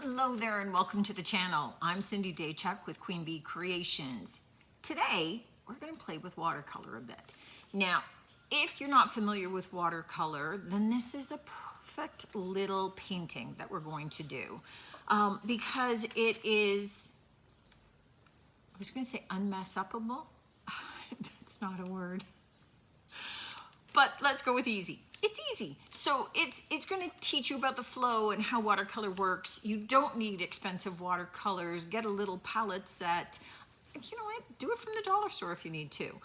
Hello there and welcome to the channel. I'm Cindy Daychuck with Queen Bee Creations. Today we're going to play with watercolor a bit. Now if you're not familiar with watercolor, then this is a perfect little painting that we're going to do because it is, I was going to say unmess-upable. That's not a word. But let's go with easy. It's easy. So it's going to teach you about the flow and how watercolor works. You don't need expensive watercolors. Get a little palette set. You know what? Do it from the dollar store if you need to.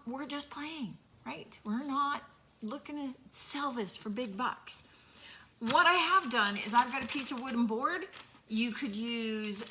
We're just playing, right? We're not looking to sell this for big bucks. What I have done is I've got a piece of wooden board. You could use,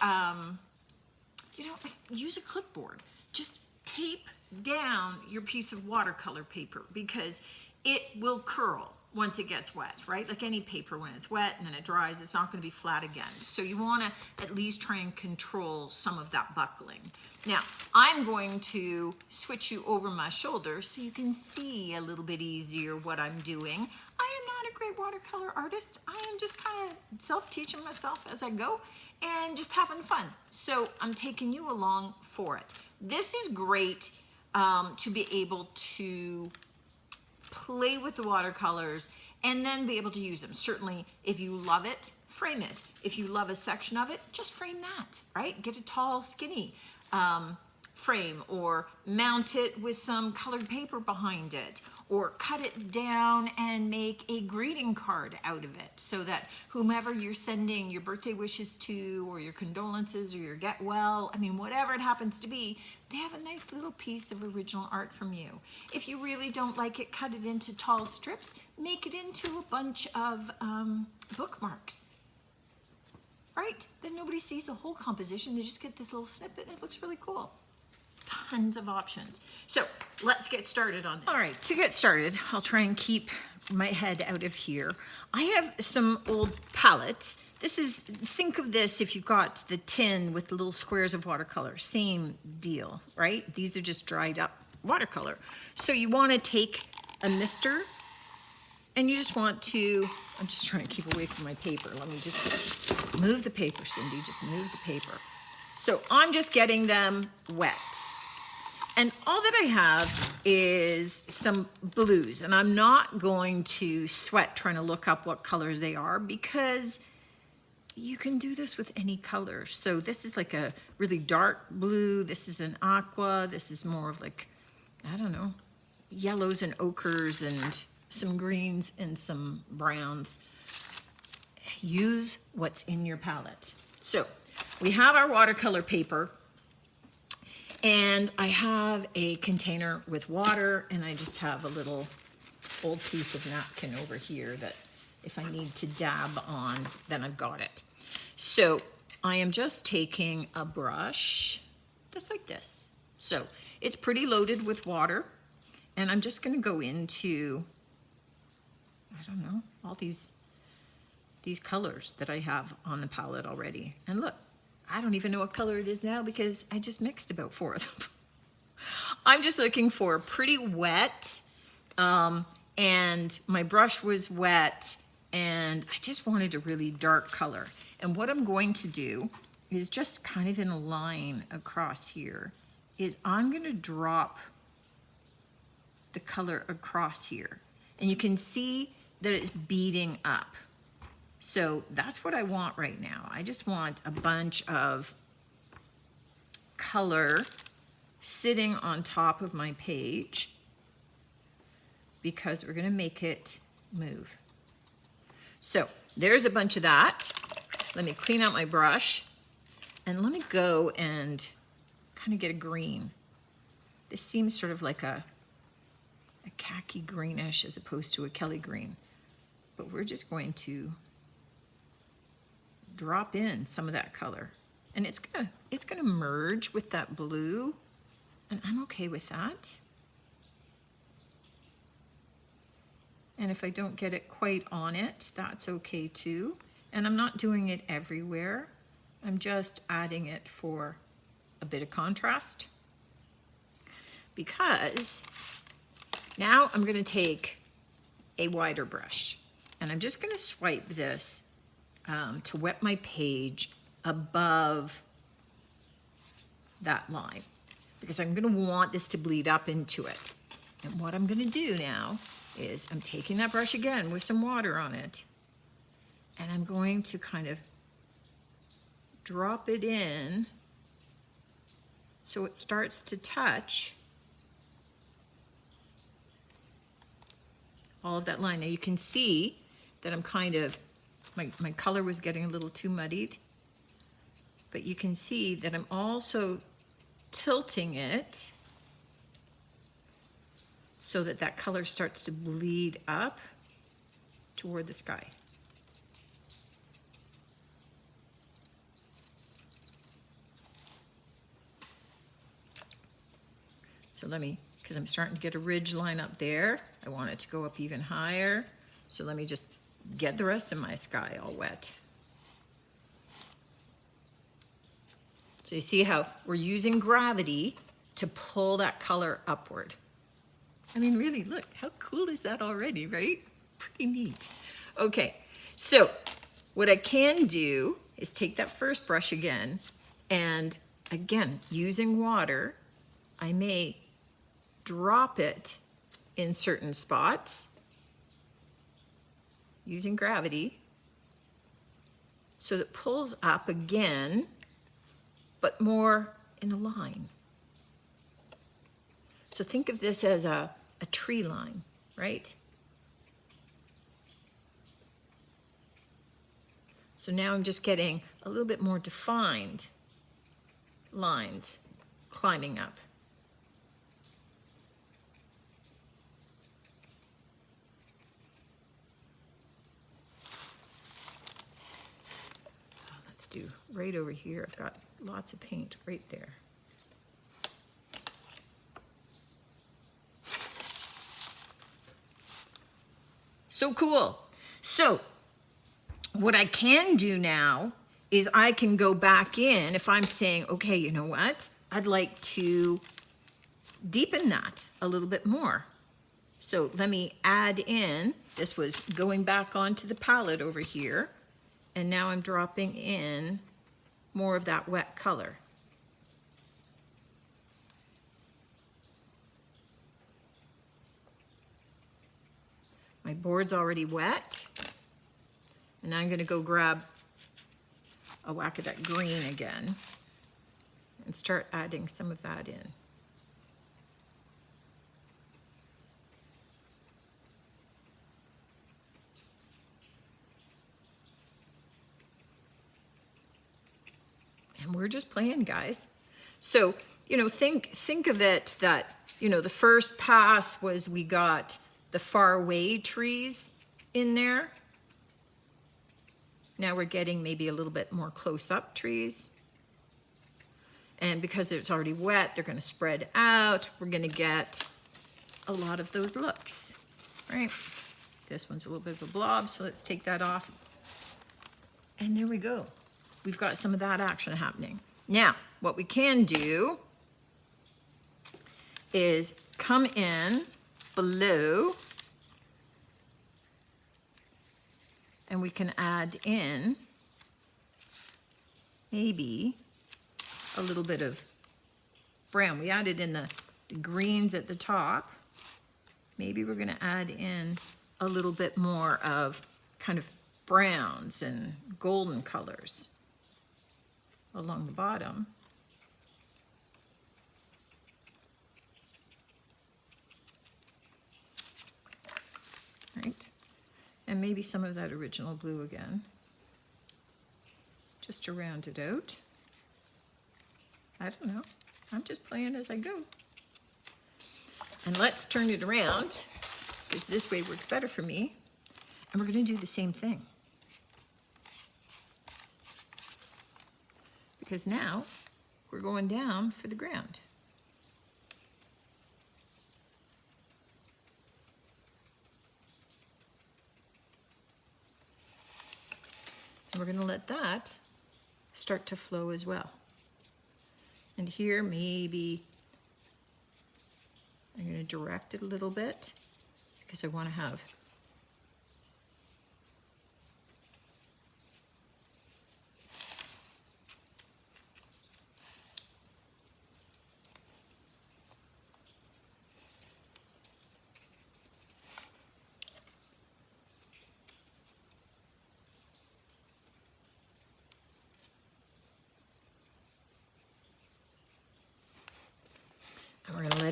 use a clipboard. Just tape down your piece of watercolor paper because it will curl once it gets wet, right? Like any paper, when it's wet and then it dries, it's not going to be flat again. So you want to at least try and control some of that buckling. Now, I'm going to switch you over my shoulder so you can see a little bit easier what I'm doing. I am not a great watercolor artist. I am just kind of self-teaching myself as I go and just having fun. So I'm taking you along for it. This is great to be able to play with the watercolors and then be able to use them. Certainly, if you love it, frame it. If you love a section of it, just frame that, right? Get a tall, skinny frame or mount it with some colored paper behind it or cut it down and make a greeting card out of it so that whomever you're sending your birthday wishes to or your condolences or your get well, I mean, whatever it happens to be, they have a nice little piece of original art from you. If you really don't like it, cut it into tall strips, make it into a bunch of bookmarks, right? Then nobody sees the whole composition, they just get this little snippet and it looks really cool. Tons of options. So let's get started on this. All right, to get started, I'll try and keep my head out of here. I have some old palettes. This is, think of this if you've got the tin with the little squares of watercolor, same deal, right? These are just dried up watercolor. So you want to take a mister and you just want to, I'm just trying to keep away from my paper. Let me just move the paper, Cindy, just move the paper. So I'm just getting them wet. And all that I have is some blues, and I'm not going to sweat trying to look up what colors they are because you can do this with any color. So this is like a really dark blue, this is an aqua, this is more of like, I don't know, yellows and ochres and some greens and some browns. Use what's in your palette. So we have our watercolor paper. And I have a container with water and I just have a little old piece of napkin over here that if I need to dab on, then I've got it. So I am just taking a brush just like this. So it's pretty loaded with water and I'm just gonna go into, I don't know, all these colors that I have on the palette already. And look, I don't even know what color it is now because I just mixed about 4 of them. I'm just looking for pretty wet, and my brush was wet, and I just wanted a really dark color. And what I'm going to do is just kind of in a line across here, is I'm gonna drop the color across here. And you can see that it's beading up. So that's what I want right now. I just want a bunch of color sitting on top of my page because we're gonna make it move. So there's a bunch of that. Let me clean out my brush and let me go and kind of get a green. This seems sort of like a khaki greenish as opposed to a Kelly green, but we're just going to drop in some of that color and it's gonna merge with that blue and I'm okay with that. And if I don't get it quite on it, that's okay too. And I'm not doing it everywhere. I'm just adding it for a bit of contrast because now I'm gonna take a wider brush and I'm just gonna swipe this to wet my page above that line, because I'm going to want this to bleed up into it. And what I'm going to do now is I'm taking that brush again with some water on it, and I'm going to kind of drop it in so it starts to touch all of that line. Now you can see that I'm kind of, my color was getting a little too muddied, but you can see that I'm also tilting it so that that color starts to bleed up toward the sky. So let me, because I'm starting to get a ridge line up there, I want it to go up even higher. So let me just get the rest of my sky all wet. So you see how we're using gravity to pull that color upward. I mean, really, look, how cool is that already, right? Pretty neat. Okay, so what I can do is take that first brush again, and again, using water, I may drop it in certain spots using gravity so that it pulls up again, but more in a line. So think of this as a tree line, right? So now I'm just getting a little bit more defined lines climbing up. Let's do right over here. I've got lots of paint right there. So cool. So what I can do now is I can go back in if I'm saying, okay, you know what? I'd like to deepen that a little bit more. So let me add in, this was going back onto the palette over here, and now I'm dropping in more of that wet color. My board's already wet, and now I'm going to go grab a whack of that green again and start adding some of that in. And we're just playing, guys. So, you know, think of it that, you know, the first pass was we got the far away trees in there. Now we're getting maybe a little bit more close-up trees. And because it's already wet, they're going to spread out. We're going to get a lot of those looks, right? This one's a little bit of a blob, so let's take that off. And there we go. We've got some of that action happening. Now, what we can do is come in below, and we can add in maybe a little bit of brown. We added in the greens at the top. Maybe we're going to add in a little bit more of kind of browns and golden colors along the bottom. Right? And maybe some of that original blue again, just to round it out. I don't know. I'm just playing as I go. And let's turn it around, because this way works better for me. And we're going to do the same thing. Because now we're going down for the ground. And we're going to let that start to flow as well. And here maybe I'm going to direct it a little bit because I want to have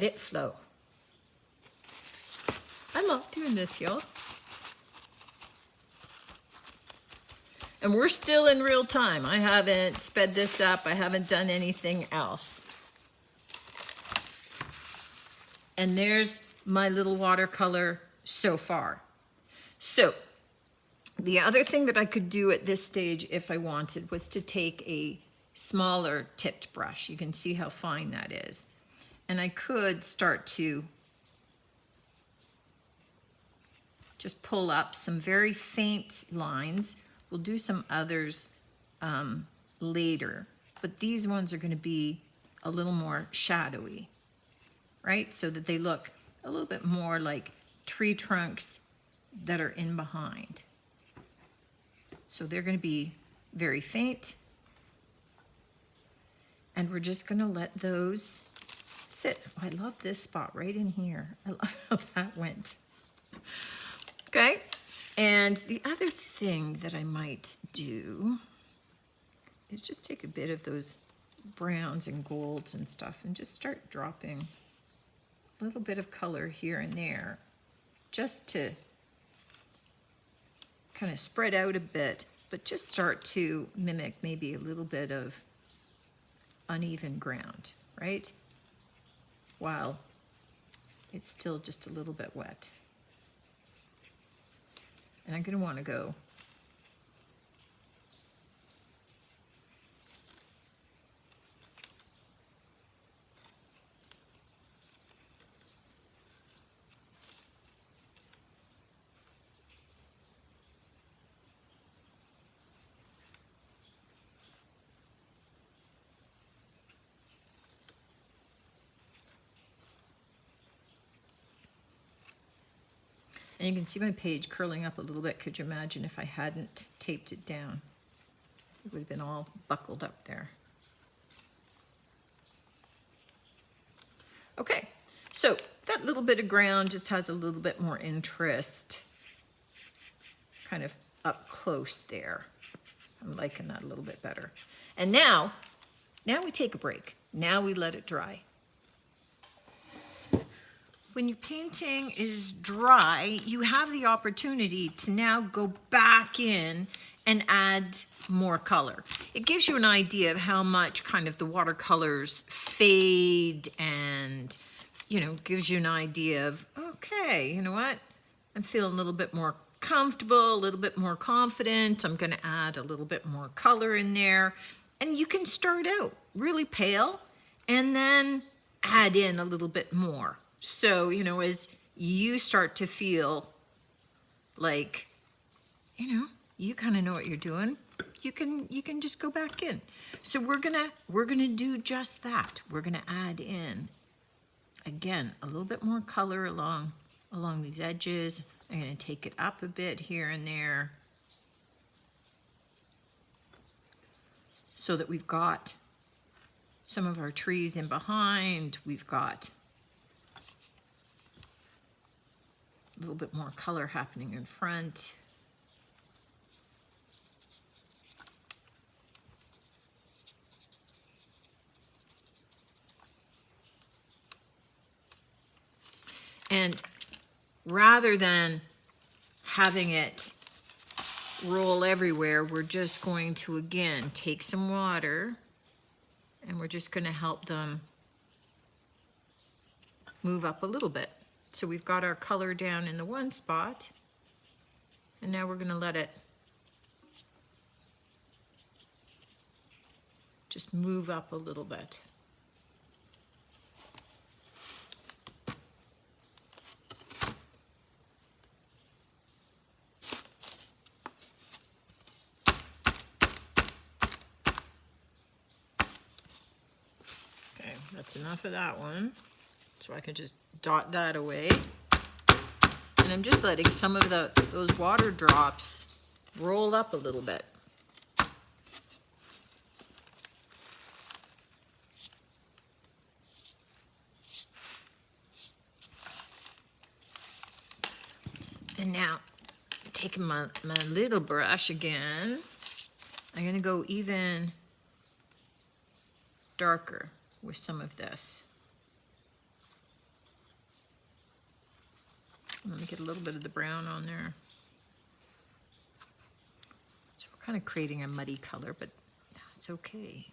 it flow. I love doing this, y'all. And we're still in real time. I haven't sped this up. I haven't done anything else. And there's my little watercolor so far. So the other thing that I could do at this stage if I wanted was to take a smaller tipped brush. You can see how fine that is. And I could start to just pull up some very faint lines. We'll do some others later, but these ones are going to be a little more shadowy, right? So that they look a little bit more like tree trunks that are in behind. So they're going to be very faint. And we're just going to let those sit. Oh, I love this spot right in here. I love how that went. Okay. And the other thing that I might do is just take a bit of those browns and golds and stuff and just start dropping a little bit of color here and there just to kind of spread out a bit, but just start to mimic maybe a little bit of uneven ground, right? While it's still just a little bit wet. And I'm going to want to go and you can see my page curling up a little bit. Could you imagine if I hadn't taped it down? It would have been all buckled up there. Okay, so that little bit of ground just has a little bit more interest kind of up close there. I'm liking that a little bit better. And now we take a break. Now we let it dry. When your painting is dry, you have the opportunity to now go back in and add more color. It gives you an idea of how much kind of the watercolors fade and, you know, gives you an idea of, okay, you know what? I'm feeling a little bit more comfortable, a little bit more confident. I'm going to add a little bit more color in there. And you can start out really pale and then add in a little bit more. So, you know, as you start to feel like, you know, you kind of know what you're doing, you can just go back in. So we're gonna do just that. We're gonna add in, again, a little bit more color along these edges. I'm gonna take it up a bit here and there so that we've got some of our trees in behind. We've got a little bit more color happening in front. And rather than having it roll everywhere, we're just going to, again, take some water and we're just going to help them move up a little bit. So we've got our color down in the one spot, and now we're going to let it just move up a little bit. Okay, that's enough of that one. So I can just dot that away. And I'm just letting some of those water drops roll up a little bit. And now, taking my little brush again, I'm going to go even darker with some of this. Let me get a little bit of the brown on there. So we're kind of creating a muddy color, but that's okay.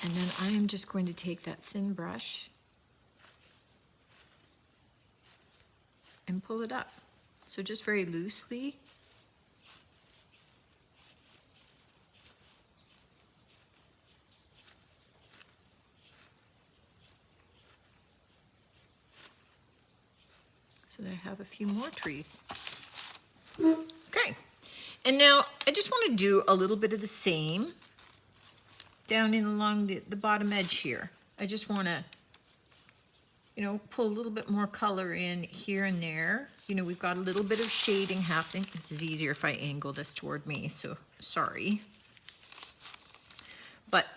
And then I am just going to take that thin brush and pull it up. So just very loosely. So that I have a few more trees. Okay, and now I just want to do a little bit of the same down in along the bottom edge here. I just want to, you know, pull a little bit more color in here and there. You know, we've got a little bit of shading happening. This is easier if I angle this toward me, so sorry. But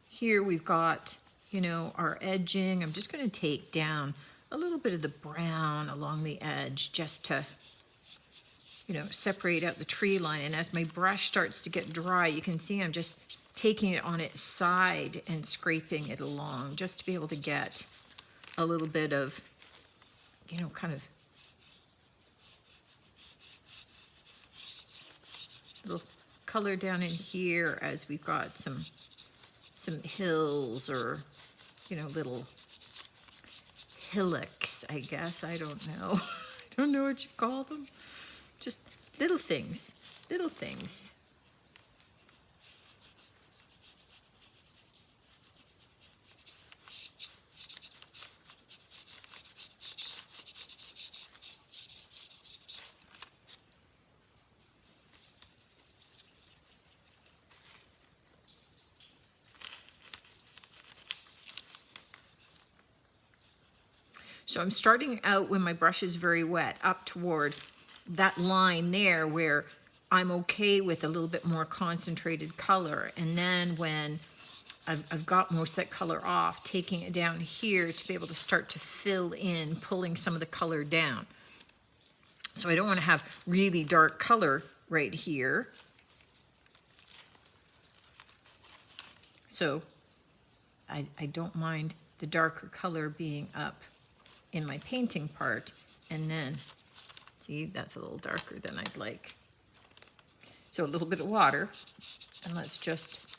here we've got, you know, our edging. I'm just going to take down a little bit of the brown along the edge just to, you know, separate out the tree line. And as my brush starts to get dry, you can see I'm just taking it on its side and scraping it along just to be able to get a little bit of, you know, kind of little color down in here as we've got some hills or, you know, little hillocks, I guess. I don't know. I don't know what you call them. Just little things, little things. So I'm starting out when my brush is very wet up toward that line there where I'm okay with a little bit more concentrated color. And then when I've got most of that color off, taking it down here to be able to start to fill in, pulling some of the color down. So I don't want to have really dark color right here. So I don't mind the darker color being up in my painting part, and then see, that's a little darker than I'd like. So a little bit of water, and let's just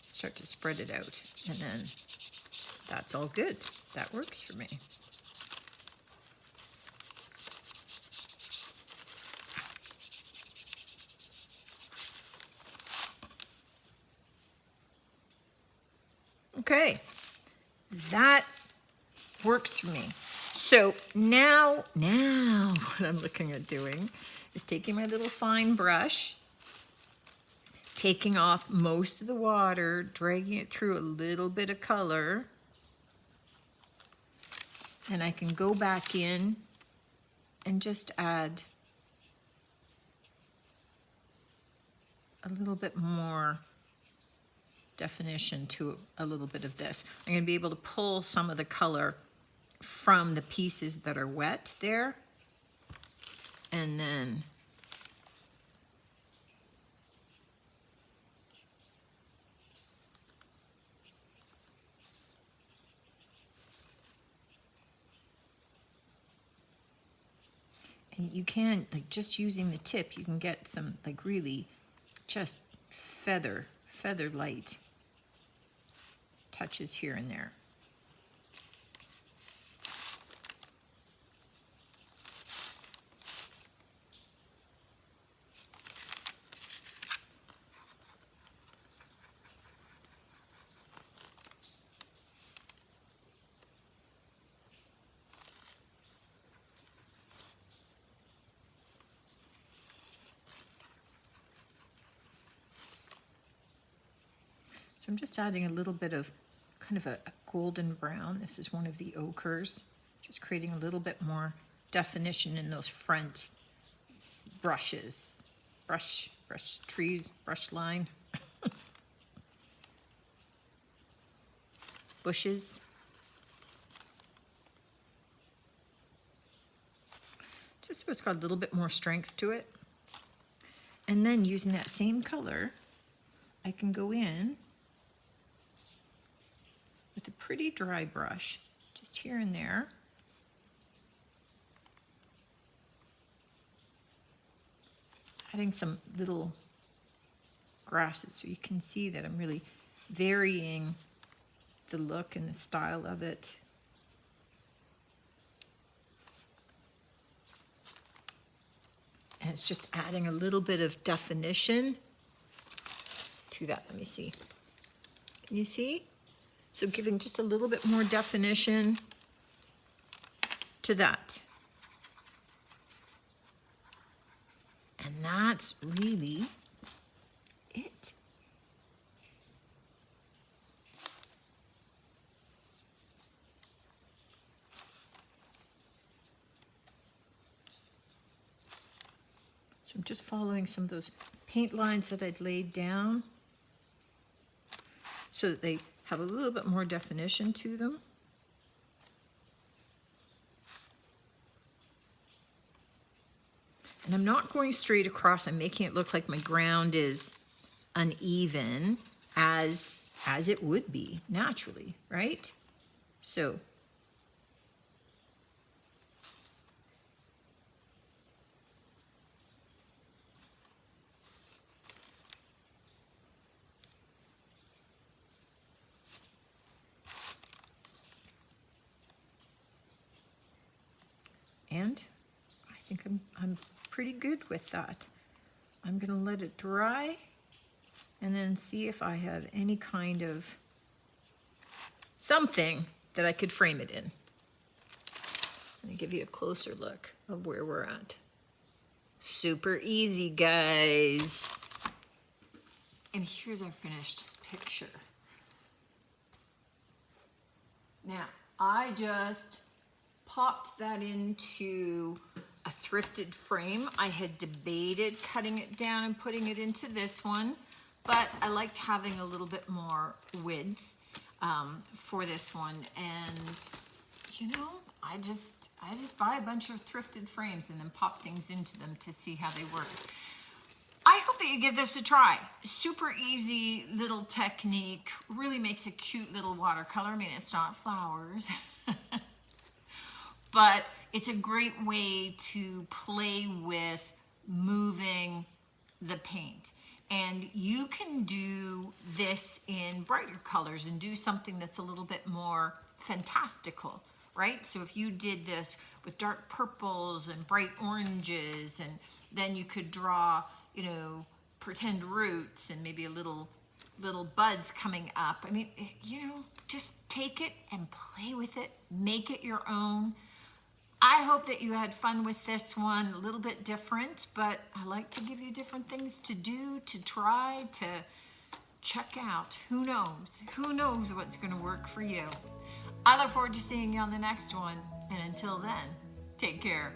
start to spread it out, and then that's all good. That works for me. Okay, that works for me. So now what I'm looking at doing is taking my little fine brush, taking off most of the water, dragging it through a little bit of color, and I can go back in and just add a little bit more definition to a little bit of this. I'm going to be able to pull some of the color from the pieces that are wet there, and then and you can, like, just using the tip, you can get some like really just feather light touches here and there. So I'm just adding a little bit of kind of a golden brown. This is one of the ochres, just creating a little bit more definition in those front brushes, brush trees, brush line, bushes. Just so it's got a little bit more strength to it. And then using that same color, I can go in with a pretty dry brush, just here and there, adding some little grasses so you can see that I'm really varying the look and the style of it. And it's just adding a little bit of definition to that. Let me see. Can you see? So giving just a little bit more definition to that. And that's really it. So I'm just following some of those paint lines that I'd laid down so that they have a little bit more definition to them. And I'm not going straight across. I'm making it look like my ground is uneven as it would be naturally, right? So and I think I'm pretty good with that. I'm going to let it dry and then see if I have any kind of something that I could frame it in. Let me give you a closer look of where we're at. Super easy, guys. And here's our finished picture. Now, I just popped that into a thrifted frame. I had debated cutting it down and putting it into this one, but I liked having a little bit more width for this one. And you know, I just buy a bunch of thrifted frames and then pop things into them to see how they work. I hope that you give this a try. Super easy little technique, really makes a cute little watercolor. I mean, it's not flowers, but it's a great way to play with moving the paint. And you can do this in brighter colors and do something that's a little bit more fantastical, right? So if you did this with dark purples and bright oranges, and then you could draw, you know, pretend roots and maybe a little buds coming up. I mean, you know, just take it and play with it, make it your own. I hope that you had fun with this one, a little bit different, but I like to give you different things to do, to try, to check out. Who knows? Who knows what's going to work for you? I look forward to seeing you on the next one, and until then, take care.